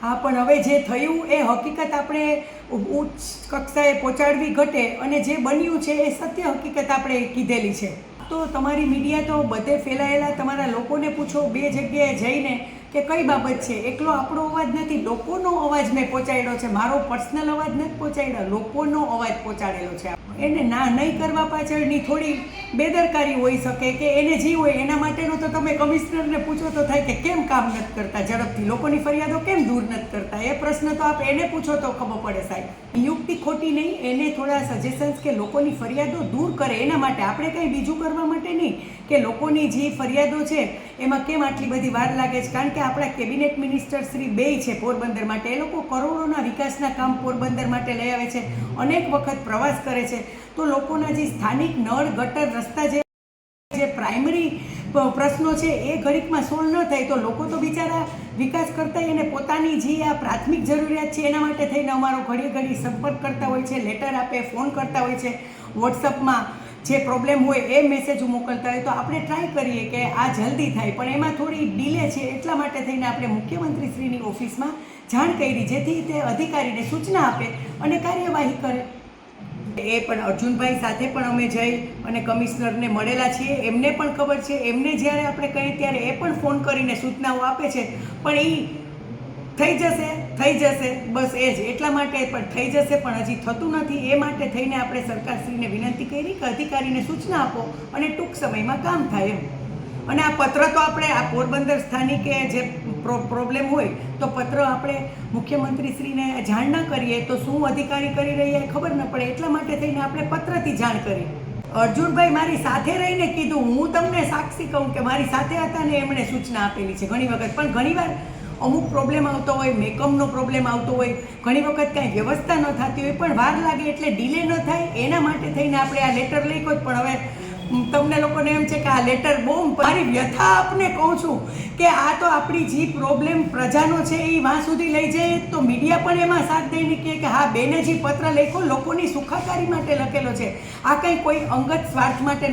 હા, પણ હવે જે થયું એ હકીકત આપણે ઉચ્ચ કક્ષાએ પહોંચાડવી ઘટે, અને જે બન્યું છે એ સત્ય હકીકત આપણે કીધેલી છે. તો તમારી મીડિયા તો બધે ફેલાયેલા તમારા લોકોને પૂછો બે જગ્યાએ જઈને કે કઈ બાબત છે. એકલો આપણો અવાજ નથી, લોકોનો અવાજ મેં પહોંચાડ્યો છે. મારો પર્સનલ અવાજ નથી પહોંચાડ્યો, લોકોનો અવાજ પહોંચાડેલો છે. એને ના નહીં કરવા પાછળની થોડી બેદરકારી હોઈ શકે કે એને જે હોય એના માટેનો તો તમે કમિશનરને પૂછો તો થાય કે કેમ કામ નથી કરતા ઝડપથી, લોકોની ફરિયાદો કેમ દૂર નથી કરતા. એ પ્રશ્ન તો આપ એને પૂછો તો ખબર પડે સાહેબ. નિયુક્તિ ખોટી નહીં, એને થોડા સજેશન્સ કે લોકોની ફરિયાદો દૂર કરે એના માટે, આપણે કંઈ બીજું કરવા માટે નહીં કે લોકોની જે ફરિયાદો છે એમાં કેમ આટલી બધી વાર લાગે છે. કારણ કે આપણા કેબિનેટ મિનિસ્ટર શ્રી બેય છે પોરબંદર માટે, એ લોકો કરોડોના વિકાસના કામ પોરબંદર માટે લઈ આવે છે, અનેક વખત પ્રવાસ કરે છે. તો લોકોના જે સ્થાનિક નળ ગટર રસ્તા જે પ્રાઇમરી પ્રશ્નો છે એ ઘડીકમાં સોલ્વ ન થાય તો લોકો તો બિચારા વિકાસ કરતા એને પોતાની જે આ પ્રાથમિક જરૂરિયાત છે એના માટે થઈને અમારો ઘડી ઘડી સંપર્ક કરતા હોય છે, લેટર આપે, ફોન કરતા હોય છે, વોટ્સઅપમાં જે પ્રોબ્લેમ હોય એ મેસેજો મોકલતા હોય. તો આપણે ટ્રાય કરીએ કે આ જલ્દી થાય, પણ એમાં થોડી ડીલે છે. એટલા માટે થઈને આપણે મુખ્યમંત્રીશ્રીની ઓફિસમાં જાણ કરી, જેથી તે અધિકારીને સૂચના આપે અને કાર્યવાહી કરે. એ પણ અર્જુનભાઈ સાથે પણ અમે જઈ અને કમિશનરને મળેલા છીએ, એમને પણ ખબર છે. એમને જ્યારે આપણે કહીએ ત્યારે એ પણ ફોન કરીને સૂચનાઓ આપે છે, પણ એ થઈ જશે બસ એ જ એટલા માટે. પણ થઈ જશે પણ હજી થતું નથી. એ માટે થઈને આપણે સરકારશ્રીને વિનંતી કરી કે અધિકારીને સૂચના આપો અને ટૂંક સમયમાં કામ થાય એમ. અને આ પત્ર તો આપણે આ પોરબંદર સ્થાનિકે જે પ્રોબ્લેમ હોય તો પત્ર આપણે મુખ્યમંત્રીશ્રીને જાણ ના કરીએ તો શું અધિકારી કરી રહ્યા ખબર ન પડે. એટલા માટે થઈને આપણે પત્રથી જાણ કરી. અર્જુનભાઈ મારી સાથે રહીને કીધું, હું તમને સાક્ષી કહું કે મારી સાથે હતા ને એમણે સૂચના આપેલી છે ઘણી વખત. પણ ઘણીવાર અમુક પ્રોબ્લેમ આવતો હોય, મેકમનો પ્રોબ્લેમ આવતો હોય, ઘણી વખત કાંઈ વ્યવસ્થા ન થતી હોય, પણ વાર લાગે એટલે ડીલે ન થાય એના માટે થઈને આપણે આ લેટર લખ્યો. પણ હવે તમને લોકોને એમ છે કે આ લેટર બહુ, મારી વ્યથા આપને કહું છું કે આ તો આપણી જે પ્રોબ્લેમ પ્રજાનો છે એ વાં સુધી લઈ જાય તો મીડિયા પણ એમાં સાથ દઈને કહે કે હા બેને જે પત્ર લખ્યો લોકોની સુખાકારી માટે લખેલો છે, આ કંઈ કોઈ અંગત સ્વાર્થ માટે